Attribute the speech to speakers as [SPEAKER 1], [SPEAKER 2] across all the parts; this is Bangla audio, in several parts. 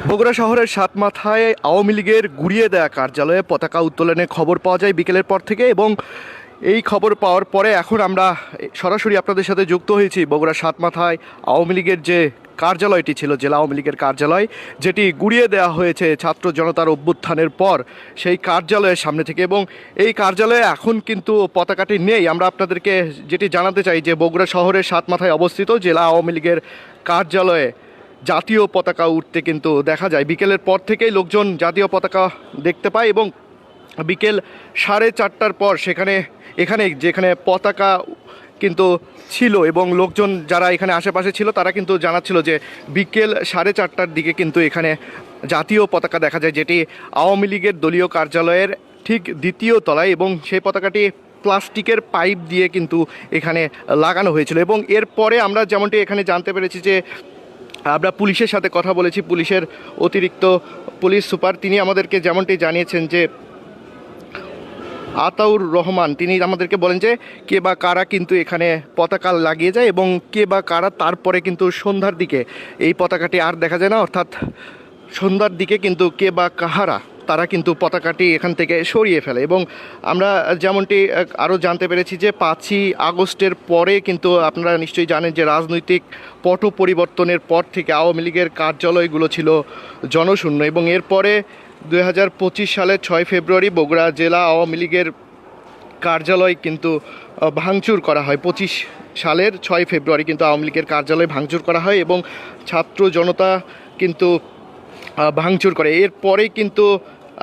[SPEAKER 1] বগুড়া শহরের সাতমাথায় আওয়ামী লীগের গুড়িয়ে দেয়া কার্যালয়ে পতাকা উত্তোলনের খবর পাওয়া যায় বিকেলের পর থেকে, এবং এই খবর পাওয়ার পরে এখন আমরা সরাসরি আপনাদের সাথে যুক্ত হয়েছি বগুড়া সাতমাথায় আওয়ামী লীগের যে কার্যালয়টি ছিল, জেলা আওয়ামী লীগের কার্যালয়, যেটি গুড়িয়ে দেওয়া হয়েছে ছাত্র জনতার অভ্যুত্থানের পর সেই কার্যালয়ের সামনে থেকে। এবং এই কার্যালয়ে এখন কিন্তু পতাকাটি নেই। আমরা আপনাদেরকে যেটি জানাতে চাই যে বগুড়া শহরের সাতমাথায় অবস্থিত জেলা আওয়ামী লীগের কার্যালয়ে জাতীয় পতাকা উঠতে কিন্তু দেখা যায়। বিকেলের পর থেকেই লোকজন জাতীয় পতাকা দেখতে পায়, এবং বিকেল 4:30টার পর এখানে যেখানে পতাকা কিন্তু ছিল, এবং লোকজন যারা এখানে আশেপাশে ছিল তারা কিন্তু জানাচ্ছিল যে বিকেল 4:30টার দিকে কিন্তু এখানে জাতীয় পতাকা দেখা যায়, যেটি আওয়ামী লীগের দলীয় কার্যালয়ের ঠিক দ্বিতীয় তলায়, এবং সেই পতাকাটি প্লাস্টিকের পাইপ দিয়ে কিন্তু এখানে লাগানো হয়েছিল। এবং এরপরে আমরা যেমনটি এখানে জানতে পেরেছি যে আমরা পুলিশের সাথে কথা বলেছি, পুলিশের অতিরিক্ত পুলিশ সুপার তিনি আমাদেরকে যেমনটি জানিয়েছেন যে আতাউর রহমান তিনি আমাদেরকে বলেন যে কে বা কারা কিন্তু এখানে পতাকা লাগিয়ে যায়, এবং কে বা কারা তারপরে কিন্তু সন্ধ্যার দিকে এই পতাকাটি আর দেখা যায় না। অর্থাৎ সন্ধ্যার দিকে কিন্তু কে বা কাহারা তারা কিন্তু পতাকাটি এখান থেকে সরিয়ে ফেলে। এবং আমরা যেমনটি আরও জানতে পেরেছি যে 5ই আগস্টের পরে কিন্তু আপনারা নিশ্চয়ই জানেন যে রাজনৈতিক পট পরিবর্তনের পর থেকে আওয়ামী লীগের কার্যালয়গুলো ছিল জনশূন্য, এবং এরপরে 2025 সালের 6 ফেব্রুয়ারি বগুড়া জেলা আওয়ামী লীগের কার্যালয় কিন্তু ভাঙচুর করা হয়। 25 সালের 6 ফেব্রুয়ারি কিন্তু আওয়ামী লীগের কার্যালয় ভাঙচুর করা হয়, এবং ছাত্র জনতা কিন্তু ভাঙচুর করে। এরপরেই কিন্তু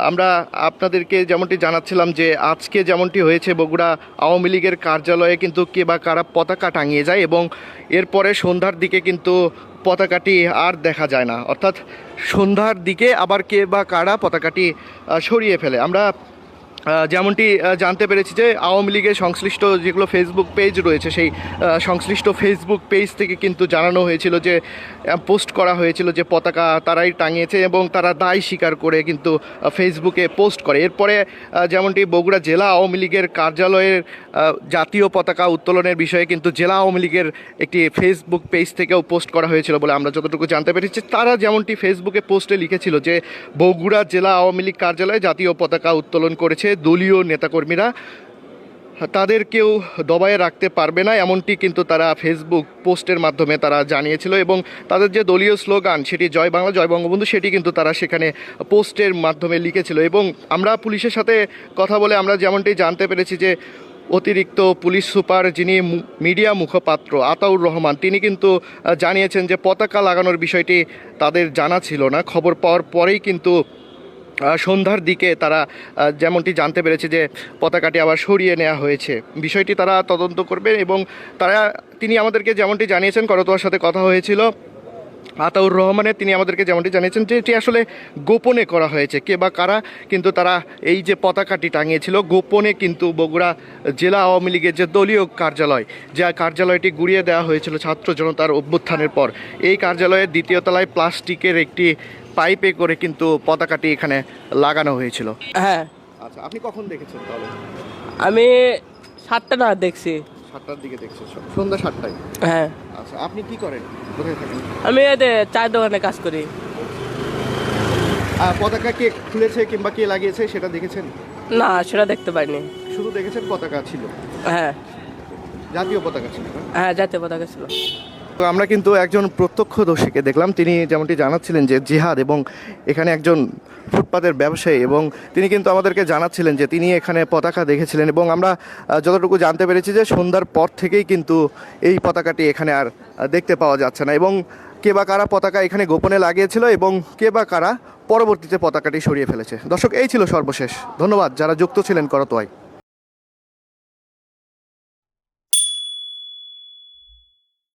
[SPEAKER 1] আমরা আপনাদেরকে যেমনটি জানাচ্ছিলাম যে আজকে যেমনটি হয়েছে বগুড়া আওয়ামী লীগের কার্যালয়ে কিন্তু কে বা কারা পতাকা টাঙিয়ে যায়, এবং এরপরে সন্ধ্যার দিকে কিন্তু পতাকাটি আর দেখা যায় না। অর্থাৎ সন্ধ্যার দিকে আবার কে বা কারা পতাকাটি সরিয়ে ফেলে। আমরা যেমনটি জানতে পেরেছি যে আওয়ামী লীগের সংশ্লিষ্ট যেগুলো ফেসবুক পেজ রয়েছে সেই সংশ্লিষ্ট ফেসবুক পেজ থেকে কিন্তু জানানো হয়েছিল যে পোস্ট করা হয়েছিল যে পতাকা তারাই টাঙিয়েছে, এবং তারা দায় স্বীকার করে কিন্তু ফেসবুকে পোস্ট করে। এরপরে যেমনটি বগুড়া জেলা আওয়ামী লীগের কার্যালয়ের জাতীয় পতাকা উত্তোলনের বিষয়ে কিন্তু জেলা আওয়ামী লীগের একটি ফেসবুক পেজ থেকেও পোস্ট করা হয়েছিল বলে আমরা যতটুকু জানতে পেরেছি। তারা যেমনটি ফেসবুকে পোস্টে লিখেছিল যে বগুড়া জেলা আওয়ামী লীগ কার্যালয়ে জাতীয় পতাকা উত্তোলন করেছে দলীয় নেতাকর্মীরা, তাদের কেউ দবায়ে রাখতে পারবে না, এমনটি কিন্তু তারা ফেসবুক পোস্টের মাধ্যমে তারা জানিয়েছিল। এবং তাদের যে দলীয় স্লোগান সেটি জয় বাংলা জয় বঙ্গবন্ধু, সেটি কিন্তু তারা সেখানে পোস্টের মাধ্যমে লিখেছিল। এবং আমরা পুলিশের সাথে কথা বলে আমরা যেমনটি জানতে পেরেছি যে অতিরিক্ত পুলিশ সুপার যিনি মিডিয়া মুখপাত্র আতাউর রহমান তিনি কিন্তু জানিয়েছেন যে পতাকা লাগানোর বিষয়টি তাদের জানা ছিল না। খবর পাওয়ার পরেই কিন্তু সন্ধ্যার দিকে তারা যেমনটি জানতে পেরেছে যে পতাকাটি আবার সরিয়ে নেওয়া হয়েছে। বিষয়টি তারা তদন্ত করবে, এবং তিনি আমাদেরকে যেমনটি জানিয়েছেন, করতোয়ার সাথে কথা হয়েছিল আতাউর রহমানের, তিনি আমাদেরকে যেমনটি জানিয়েছেন যে এটি আসলে গোপনে করা হয়েছে। কে বা কারা কিন্তু তারা এই যে পতাকাটি টাঙিয়েছিল গোপনে কিন্তু বগুড়া জেলা আওয়ামী লীগের যে দলীয় কার্যালয়, যে কার্যালয়টি গুড়িয়ে দেওয়া হয়েছিল ছাত্র জনতার অভ্যুত্থানের পর, এই কার্যালয়ের দ্বিতীয় তলায় প্লাস্টিকের একটি পাইপে করে কিন্তু পতাকাটি এখানে লাগানো হয়েছিল।
[SPEAKER 2] হ্যাঁ।
[SPEAKER 1] আচ্ছা, আপনি কখন দেখেছেন তাহলে?
[SPEAKER 2] আমি 7টা না দেখছি।
[SPEAKER 1] 7টার দিকে দেখছেন, সন্ধ্যা 7টায়?
[SPEAKER 2] হ্যাঁ।
[SPEAKER 1] আচ্ছা, আপনি কি করেন, কোথায় থাকেন?
[SPEAKER 2] আমি এতে চায়ের দোকানে কাজ করি।
[SPEAKER 1] পতাকা কে খুলেছে কিংবা কে লাগিয়েছে সেটা দেখেছেন?
[SPEAKER 2] না, সেটা দেখতে পাইনি।
[SPEAKER 1] শুধু দেখেছেন পতাকা ছিল?
[SPEAKER 2] হ্যাঁ।
[SPEAKER 1] জাতীয় পতাকা ছিল?
[SPEAKER 2] হ্যাঁ, জাতীয় পতাকা ছিল।
[SPEAKER 1] তো আমরা কিন্তু একজন প্রত্যক্ষদর্শীকে দেখলাম, তিনি যেমনটি জানাচ্ছিলেন যে জিহাদ, এবং এখানে একজন ফুটপাতের ব্যবসায়ী, এবং তিনি কিন্তু আমাদেরকে জানাচ্ছিলেন যে তিনি এখানে পতাকা দেখেছিলেন। এবং আমরা যতটুকু জানতে পেরেছি যে সন্ধ্যার পর থেকেই কিন্তু এই পতাকাটি এখানে আর দেখতে পাওয়া যাচ্ছে না, এবং কে বা কারা পতাকা এখানে গোপনে লাগিয়েছিল, এবং কে বা কারা পরবর্তীতে পতাকাটি সরিয়ে ফেলেছে। দর্শক, এই ছিল সর্বশেষ। ধন্যবাদ যারা যুক্ত ছিলেন করতোয়ায়।